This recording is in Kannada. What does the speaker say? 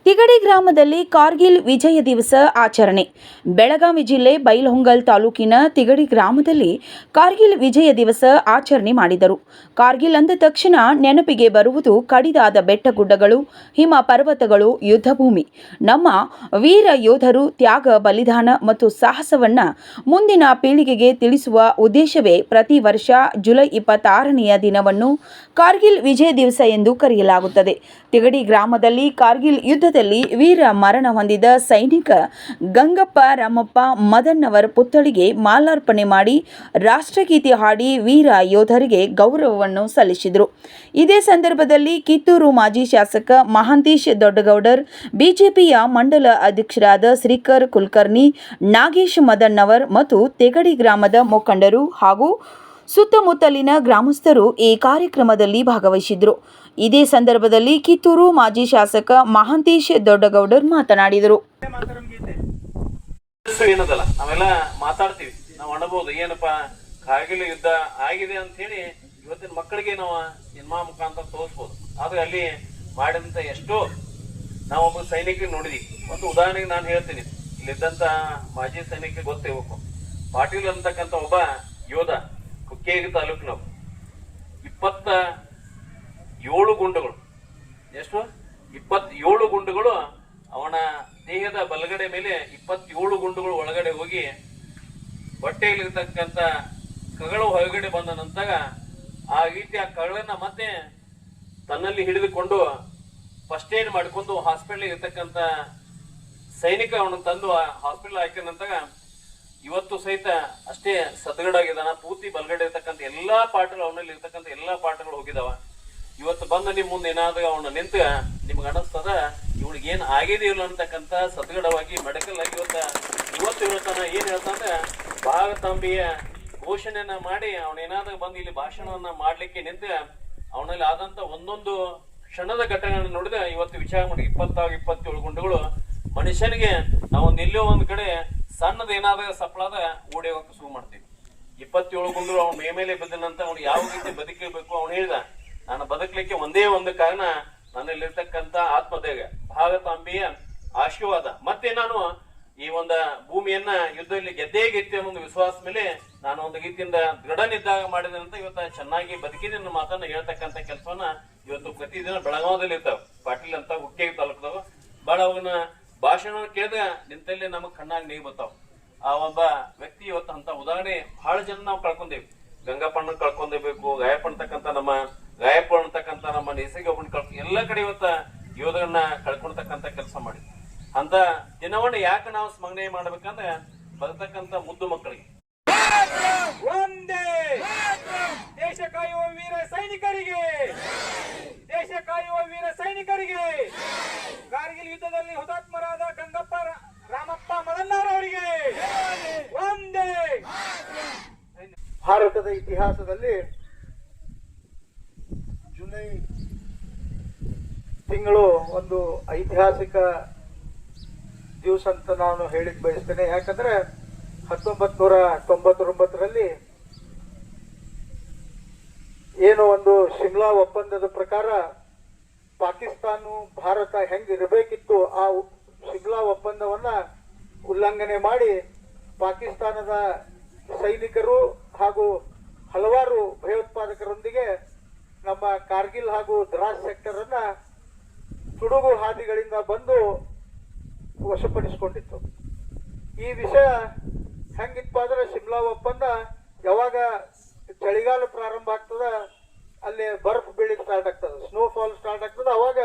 ತಿಗಡಿ ಗ್ರಾಮದಲ್ಲಿ ಕಾರ್ಗಿಲ್ ವಿಜಯ ದಿವಸ ಆಚರಣೆ. ಬೆಳಗಾವಿ ಜಿಲ್ಲೆ ಬೈಲಹೊಂಗಲ ತಾಲೂಕಿನ ತಿಗಡಿ ಗ್ರಾಮದಲ್ಲಿ ಕಾರ್ಗಿಲ್ ವಿಜಯ ದಿವಸ ಆಚರಣೆ ಮಾಡಿದರು. ಕಾರ್ಗಿಲ್ ಅಂದ ತಕ್ಷಣ ನೆನಪಿಗೆ ಬರುವುದು ಕಡಿದಾದ ಬೆಟ್ಟಗುಡ್ಡಗಳು, ಹಿಮ ಪರ್ವತಗಳು, ಯುದ್ಧಭೂಮಿ. ನಮ್ಮ ವೀರ ಯೋಧರು ತ್ಯಾಗ, ಬಲಿದಾನ ಮತ್ತು ಸಾಹಸವನ್ನು ಮುಂದಿನ ಪೀಳಿಗೆಗೆ ತಿಳಿಸುವ ಉದ್ದೇಶವೇ ಪ್ರತಿ ವರ್ಷ ಜುಲೈ 26ನೆಯ ದಿನವನ್ನು ಕಾರ್ಗಿಲ್ ವಿಜಯ ದಿವಸ ಎಂದು ಕರೆಯಲಾಗುತ್ತದೆ. ತಿಗಡಿ ಗ್ರಾಮದಲ್ಲಿ ಕಾರ್ಗಿಲ್ ಯುದ್ಧದಲ್ಲಿ ವೀರ ಮರಣ ಹೊಂದಿದ ಸೈನಿಕ ಗಂಗಪ್ಪ ರಾಮಪ್ಪ ಮದನ್ನವರ ಪುತ್ಥಳಿಗೆ ಮಾಲಾರ್ಪಣೆ ಮಾಡಿ ರಾಷ್ಟ್ರಗೀತೆ ಹಾಡಿ ವೀರ ಯೋಧರಿಗೆ ಗೌರವವನ್ನು ಸಲ್ಲಿಸಿದರು. ಇದೇ ಸಂದರ್ಭದಲ್ಲಿ ಕಿತ್ತೂರು ಮಾಜಿ ಶಾಸಕ ಮಹಾಂತೇಶ ದೊಡ್ಡಗೌಡರ್, ಬಿಜೆಪಿಯ ಮಂಡಲ ಅಧ್ಯಕ್ಷರಾದ ಶ್ರೀಕರ್ ಕುಲಕರ್ಣಿ, ನಾಗೇಶ್ ಮದನ್ನವರ್ ಮತ್ತು ತೆಗಡಿ ಗ್ರಾಮದ ಮುಖಂಡರು ಹಾಗೂ ಸುತ್ತಮುತ್ತಲಿನ ಗ್ರಾಮಸ್ಥರು ಈ ಕಾರ್ಯಕ್ರಮದಲ್ಲಿ ಭಾಗವಹಿಸಿದ್ದರು. ಇದೇ ಸಂದರ್ಭದಲ್ಲಿ ಕಿತ್ತೂರು ಮಾಜಿ ಶಾಸಕ ಮಹಾಂತೇಶ ದೊಡ್ಡಗೌಡರ್ ಮಾತನಾಡಿದರು. ನಾವೆಲ್ಲ ಮಾತಾಡ್ತೀವಿ, ನಾವು ಅಣಬಹುದು ಏನಪ್ಪ ಕಾರ್ಗಿಲ್ ಯುದ್ಧ ಆಗಿದೆ ಅಂತ ಹೇಳಿ ಇವತ್ತಿನ ಮಕ್ಕಳಿಗೆ ನಾವು ಸಿನಿಮಾ ಮುಖಾಂತರ ತೋರಿಸ್ಬೋದು. ಆದ್ರೆ ಅಲ್ಲಿ ಮಾಡಿದಂತ ಎಷ್ಟೋ ನಾವೊಬ್ಬ ಸೈನಿಕ ನೋಡಿದ್ವಿ. ಒಂದು ಉದಾಹರಣೆಗೆ ನಾನು ಹೇಳ್ತೀನಿ, ಇಲ್ಲಿದ್ದಂತ ಮಾಜಿ ಸೈನಿಕ ಗೊತ್ತಿರ್ಬೇಕು, ಪಾಟೀಲ್ ಅಂತಕ್ಕಂಥ ಒಬ್ಬ ಯೋಧ, ಕುಕ್ಕೇರಿ ತಾಲೂಕಿನವರು. 27 ಗುಂಡುಗಳು, ಎಷ್ಟು 27 ಗುಂಡುಗಳು ಅವನ ದೇಹದ ಬಲಗಡೆ ಮೇಲೆ 27 ಗುಂಡುಗಳು ಒಳಗಡೆ ಹೋಗಿ ಹೊಟ್ಟೆಯಲ್ಲಿರ್ತಕ್ಕಂಥ ಕಗಳು ಹೊರಗಡೆ ಬಂದ ನಂತರ ಆ ರೀತಿ ಆ ಕಗಳನ್ನ ಮತ್ತೆ ತನ್ನಲ್ಲಿ ಹಿಡಿದುಕೊಂಡು ಫಸ್ಟ್ ಏಡ್ ಮಾಡಿಕೊಂಡು ಹಾಸ್ಪಿಟಲ್ ಇರ್ತಕ್ಕಂಥ ಸೈನಿಕ ಅವನು ತಂದು ಹಾಸ್ಪಿಟಲ್ ಹಾಕಿದ ನಂತರ ಇವತ್ತು ಸಹಿತ ಅಷ್ಟೇ ಸದಗಡಾಗಿದ್ದಾನ. ಪೂರ್ತಿ ಬಲಗಡೆ ಇರ್ತಕ್ಕಂಥ ಎಲ್ಲಾ ಪಾಠಗಳು, ಅವನಲ್ಲಿ ಇರ್ತಕ್ಕಂಥ ಎಲ್ಲಾ ಪಾಠಗಳು ಹೋಗಿದಾವ. ಇವತ್ತು ಬಂದ ನಿಮ್ ಮುಂದೆ ಏನಾದ್ರು ಅವನ ನಿಂತ ನಿಮ್ಗೆ ಅನಿಸ್ತದ ಇವಳಿಗೆ ಏನ್ ಆಗಿದೆ ಇಲ್ಲ ಅಂತಕ್ಕಂಥ ಸದಗಡವಾಗಿ ಮೆಡಿಕಲ್ ಆಗಿ ಇವತ್ತು ಹೇಳ್ತಾನ. ಏನ್ ಹೇಳ್ತಾನ, ಭಾಗತಾಂಬೆಯ ಘೋಷಣೆಯನ್ನ ಮಾಡಿ ಅವನೇನಾದ್ರೂ ಬಂದು ಇಲ್ಲಿ ಭಾಷಣವನ್ನ ಮಾಡ್ಲಿಕ್ಕೆ ನಿಂತ ಅವನಲ್ಲಿ ಆದಂತ ಒಂದೊಂದು ಕ್ಷಣದ ಘಟನೆಗಳನ್ನ ನೋಡಿದ ಇವತ್ತು ವಿಚಾರ ಮಾಡಿ 27 ಗುಂಡುಗಳು ಮನುಷ್ಯನಿಗೆ ನಾವೊಂದು ಎಲ್ಲೋ ಒಂದ್ ಕಡೆ ಸಣ್ಣದ ಏನಾದಾಗ ಸಪ್ಪಳಾದ ಓಡಿ ಹೋಗಕ್ಕೆ ಶುರು ಮಾಡ್ತೀವಿ. 27 ಗುಂಡುಗಳು ಅವನ ಮೇಲೆ ಬಿದ್ದನಂತ ಅವ್ನು ಯಾವ ರೀತಿ ಬದುಕಿರ್ಬೇಕು ಅವನು ಹೇಳಿದ. ನಾನು ಬದುಕಲಿಕ್ಕೆ ಒಂದೇ ಒಂದು ಕಾರಣ ನನ್ನಲ್ಲಿರ್ತಕ್ಕಂಥ ಆತ್ಮದೇಗ, ಭಾಗತಾಂಬೆಯ ಆಶೀರ್ವಾದ. ಮತ್ತೆ ನಾನು ಈ ಒಂದು ಭೂಮಿಯನ್ನ ಯುದ್ಧದಲ್ಲಿ ಗೆದ್ದೇ ಗೆದ್ದೆ ಅನ್ನೋ ಒಂದು ವಿಶ್ವಾಸ ಮೇಲೆ ನಾನು ಒಂದು ರೀತಿಯಿಂದ ದೃಢ ನಿರ್ಧಾರ ಮಾಡಿದಂತ ಇವತ್ತು ಚೆನ್ನಾಗಿ ಬದುಕಿದ ಮಾತನ್ನ ಹೇಳ್ತಕ್ಕಂಥ ಕೆಲಸವನ್ನ ಇವತ್ತು ಪ್ರತಿದಿನ ಬೆಳಗಾವದಲ್ಲಿ ಇರ್ತಾವ. ಪಾಟೀಲ್ ಅಂತ ಹುಕ್ಕೇರಿ ತಾಲೂಕದವ ಬಹಳ ಅವನ ಭಾಷಣ ಕೇಳಿದ ನಿಂತಲ್ಲಿ ನಮಗ್ ಕಣ್ಣಾಗಿ ನೀರು ಬರ್ತಾವ. ಆ ಒಬ್ಬ ವ್ಯಕ್ತಿ ಇವತ್ತು ಅಂತ ಉದಾಹರಣೆ ಬಹಳ ಜನ ನಾವು ಕಳ್ಕೊಂಡೇವಿ. ಗಂಗಪ್ಪಣ್ಣ ಕಳ್ಕೊಂಡಿರ್ಬೇಕು, ಗಾಯಪ್ಪ ಅಂತಕ್ಕಂಥ ನಮ್ಮ ನಿಸರ್ಗ ಒಬ್ಬನ ಎಲ್ಲ ಕಡೆ ಇವತ್ತ ಯೋಧರನ್ನ ಕಳ್ಕೊಳ್ತಕ್ಕಂಥ ಕೆಲಸ ಮಾಡಿ ಅಂತ ದಿನವನ್ನ ಯಾಕೆ ನಾವು ಸ್ಮರಣೆ ಮಾಡ್ಬೇಕಂದ್ರೆ ಬರ್ತಕ್ಕಂಥ ಮುದ್ದು ಮಕ್ಕಳಿಗೆ ಒಂದೇ ದೇಶ ಕಾಯುವ ವೀರ ಸೈನಿಕರಿಗೆ, ದೇಶ ಕಾಯುವ ವೀರ ಸೈನಿಕರಿಗೆ, ಕಾರ್ಗಿಲ್ ಯುದ್ಧದಲ್ಲಿ ಹುತಾತ್ಮರಾದ ಗಂಗಪ್ಪ ರಾಮಪ್ಪ ಮದನ್ನವರವರಿಗೆ ಒಂದೇ. ಭಾರತದ ಇತಿಹಾಸದಲ್ಲಿ ಜುಲೈ ತಿಂಗಳು ಒಂದು ಐತಿಹಾಸಿಕ ದಿವಸ ಅಂತ ನಾನು ಹೇಳಿಕ್ ಬಯಸ್ತೇನೆ. ಯಾಕಂದ್ರೆ 1999ರಲ್ಲಿ ಏನೋ ಒಂದು ಶಿಮ್ಲಾ ಒಪ್ಪಂದದ ಪ್ರಕಾರ ಪಾಕಿಸ್ತಾನ ಭಾರತ ಹೆಂಗಿರಬೇಕಿತ್ತು ಆ ಶಿಮ್ಲಾ ಒಪ್ಪಂದವನ್ನ ಉಲ್ಲಂಘನೆ ಮಾಡಿ ಪಾಕಿಸ್ತಾನದ ಸೈನಿಕರು ಹಾಗೂ ಹಲವಾರು ಭಯೋತ್ಪಾದಕರೊಂದಿಗೆ ನಮ್ಮ ಕಾರ್ಗಿಲ್ ಹಾಗೂ ದ್ರಾಸ್ ಸೆಕ್ಟರ್ ಅನ್ನ ತುಡುಗು ಹಾದಿಗಳಿಂದ ಬಂದು ವಶಪಡಿಸಿಕೊಂಡಿತ್ತು. ಈ ವಿಷಯ ಹೆಂಗಿತ್ತು ಅಂದ್ರೆ, ಶಿಮ್ಲಾ ಒಪ್ಪಂದ ಯಾವಾಗ ಚಳಿಗಾಲ ಪ್ರಾರಂಭ ಆಗ್ತದ ಅಲ್ಲಿ ಬರ್ಫ್ ಬೀಳಿಕ್ ಸ್ಟಾರ್ಟ್ ಆಗ್ತದೆ, ಸ್ನೋಫಾಲ್ ಸ್ಟಾರ್ಟ್ ಆಗ್ತದೆ, ಅವಾಗ